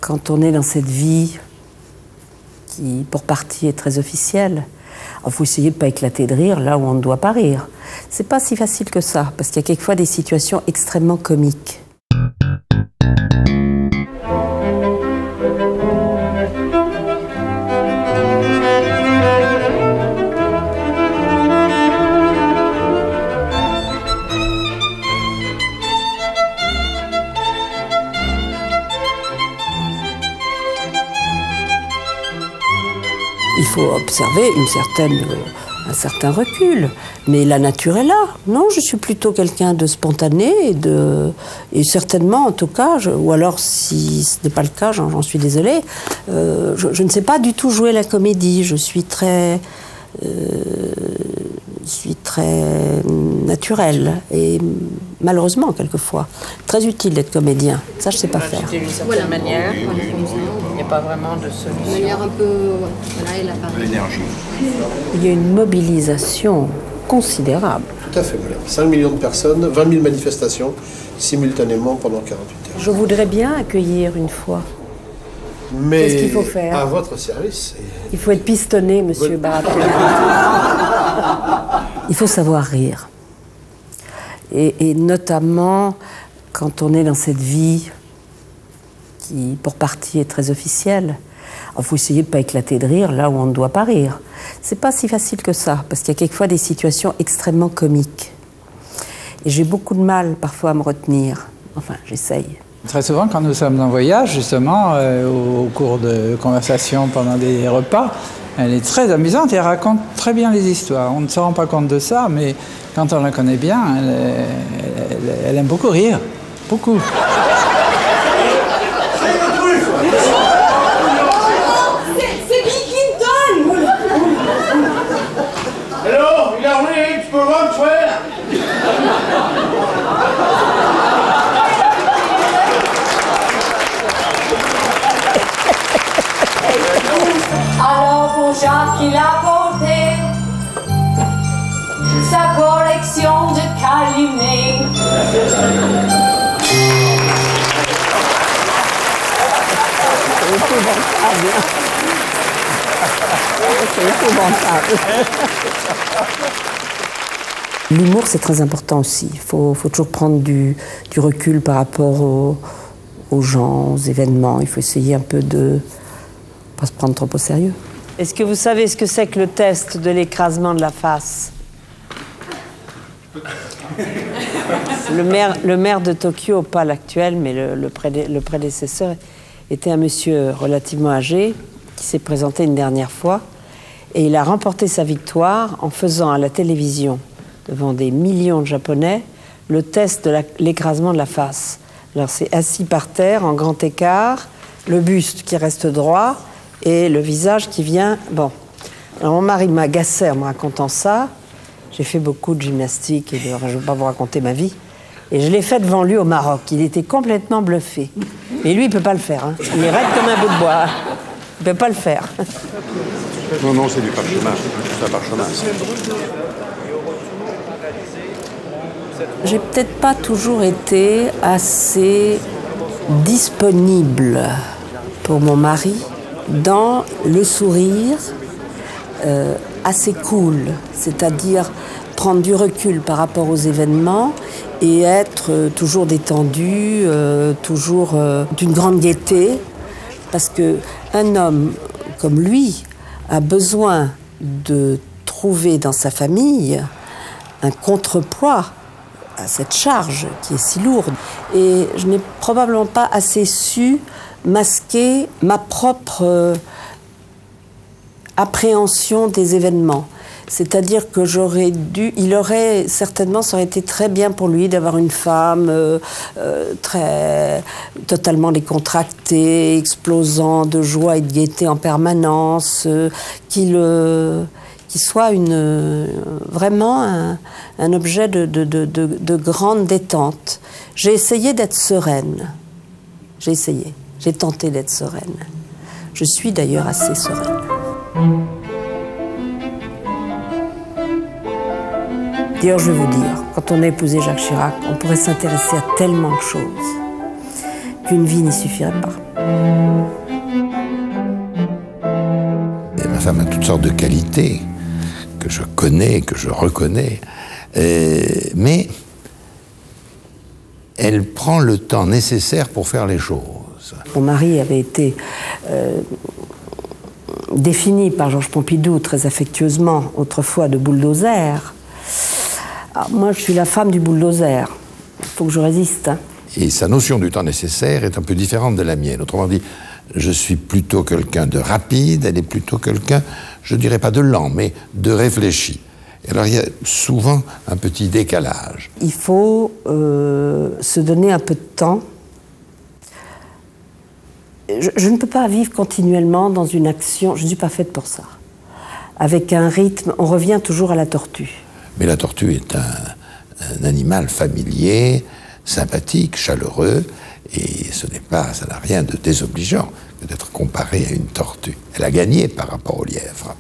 quand on est dans cette vie qui, pour partie, est très officielle, il faut essayer de ne pas éclater de rire là où on ne doit pas rire. C'est pas si facile que ça, parce qu'il y a quelquefois des situations extrêmement comiques. Il faut observer un certain recul. Mais la nature est là. Non, je suis plutôt quelqu'un de spontané et certainement, en tout cas, ou alors si ce n'est pas le cas, j'en suis désolée, je ne sais pas du tout jouer la comédie. Je suis très naturelle et malheureusement, quelquefois, très utile d'être comédien. Ça, je ne sais pas faire. D'une certaine manière, il n'y a pas vraiment de solution. De manière un peu... Voilà, elle apparaît. L'énergie. Il y a une mobilisation considérable. Tout à fait, madame. 5 millions de personnes, 20 000 manifestations simultanément pendant 48 heures. Je voudrais bien accueillir une fois. Mais qu'est-ce qu'il faut faire? À votre service. Il faut être pistonné, monsieur Baratel. Il faut savoir rire. Et notamment quand on est dans cette vie qui, pour partie, est très officielle. Il faut essayer de ne pas éclater de rire là où on ne doit pas rire. C'est pas si facile que ça, parce qu'il y a quelquefois des situations extrêmement comiques. Et j'ai beaucoup de mal parfois à me retenir. Enfin, j'essaye. Très souvent, quand nous sommes en voyage, justement, au cours de conversations pendant des repas, elle est très amusante et elle raconte très bien les histoires. On ne se rend pas compte de ça, mais quand on la connaît bien, elle aime beaucoup rire. Beaucoup. C'est Bill Clinton! Hello, Hillary, tu peux voir frère? Alors pour Jacques, il a porté sa collection de calumet. L'humour, c'est très important aussi. Il faut toujours prendre du recul par rapport aux gens, aux événements. Il faut essayer un peu de ne pas se prendre trop au sérieux. Est-ce que vous savez ce que c'est que le test de l'écrasement de la face? Le maire de Tokyo, pas l'actuel, mais le prédécesseur, était un monsieur relativement âgé qui s'est présenté une dernière fois et il a remporté sa victoire en faisant à la télévision, devant des millions de Japonais, le test de l'écrasement de la face. Alors c'est assis par terre, en grand écart, le buste qui reste droit et le visage qui vient... Bon. Alors mon mari m'agaçait en me racontant ça. J'ai fait beaucoup de gymnastique et je ne vais pas vous raconter ma vie. Et je l'ai fait devant lui au Maroc. Il était complètement bluffé. Mais lui, il ne peut pas le faire. Hein. Il est raide comme un bout de bois. Il ne peut pas le faire. Non, non, c'est du parchemin. C'est un parchemin. J'ai peut-être pas toujours été assez disponible pour mon mari dans le sourire assez cool, c'est-à-dire prendre du recul par rapport aux événements et être toujours détendu, toujours d'une grande gaieté, parce qu'un homme comme lui a besoin de trouver dans sa famille un contrepoids à cette charge qui est si lourde. Et je n'ai probablement pas assez su masquer ma propre appréhension des événements. C'est-à-dire que il aurait certainement, ça aurait été très bien pour lui d'avoir une femme totalement décontractée, explosant de joie et de gaieté en permanence, qui soit vraiment un objet de grande détente. J'ai essayé d'être sereine. J'ai tenté d'être sereine. Je suis d'ailleurs assez sereine. D'ailleurs, je vais vous dire, quand on a épousé Jacques Chirac, on pourrait s'intéresser à tellement de choses qu'une vie n'y suffirait pas. femme a toutes sortes de qualités que je connais, que je reconnais, mais elle prend le temps nécessaire pour faire les choses. Mon mari avait été défini par Georges Pompidou très affectueusement autrefois de bulldozer. Alors, moi, je suis la femme du bulldozer. Il faut que je résiste. Hein. Et sa notion du temps nécessaire est un peu différente de la mienne. Autrement dit, je suis plutôt quelqu'un de rapide, elle est plutôt quelqu'un, je ne dirais pas de lent, mais de réfléchi. Et alors il y a souvent un petit décalage. Il faut se donner un peu de temps. Je ne peux pas vivre continuellement dans une action, je ne suis pas faite pour ça. Avec un rythme, on revient toujours à la tortue. Mais la tortue est un animal familier, sympathique, chaleureux, et ça n'a rien de désobligeant que d'être comparé à une tortue. Elle a gagné par rapport au lièvre.